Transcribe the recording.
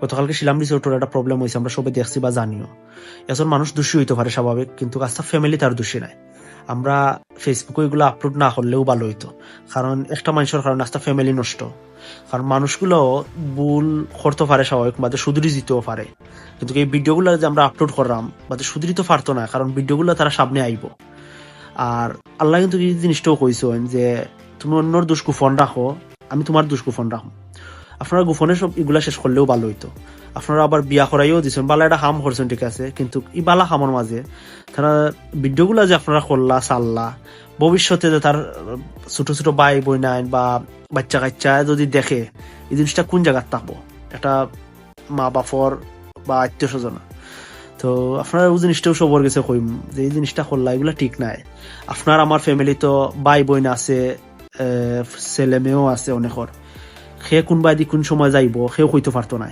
গতকালকে শিলাম রিসোর্টের একটা প্রবলেম হয়েছে, আমরা সবাই দেখছি বা জানিও। এখন মানুষ দোষী হইতে পারে স্বাভাবিক, কিন্তু আস্থা ফ্যামিলি তার দোষী নাই। আমরা ফেসবুকে এগুলো আপলোড না করলেও ভালো হইতো, কারণ একটা মানুষের কারণে আস্থা ফ্যামিলি নষ্ট। কারণ মানুষগুলো ভুল করতে পারে স্বাভাবিক, বাদে সুধুরি দিতেও পারে, কিন্তু এই ভিডিওগুলো যে আমরা আপলোড করলাম বাদে সুধুরি তো পারতো না, কারণ ভিডিওগুলো তারা সামনে আইব। আর আল্লাহ কিন্তু এই জিনিসটাও কইছেন যে তুমি অন্যর দোষ গোপন রাখো, আমি তোমার দোষ গোপন রাখো। আপনারা গোপনে সব এগুলা শেষ করলেও ভালো হইতো। আপনারা আবার বিয়া করাইও দিচ্ছেন, বালা একটা হাম করছেন, ঠিক আছে, কিন্তু এই বালা হামার মাঝে তারা ভিডিওগুলা যে আপনারা করলা চাল্লা, ভবিষ্যতে যে তার ছোট ছোট ভাই বোন নাই বা বাচ্চা কাচ্চা যদি দেখে এই জিনিসটা কোন জায়গায় থাকবো, একটা মা বাপর বা আত্মীয় স্বজন। তো আপনার ওই জিনিসটাও সবর গেছে কইম যে এই জিনিসটা করলা এগুলা ঠিক নাই। আপনার আমার ফ্যামিলি তো ভাই বোন আছে, ছেলে মেয়েও আছে অনেকর, সে কোনবা দি কোন সময় যাইব সেও কইতে পারতো না।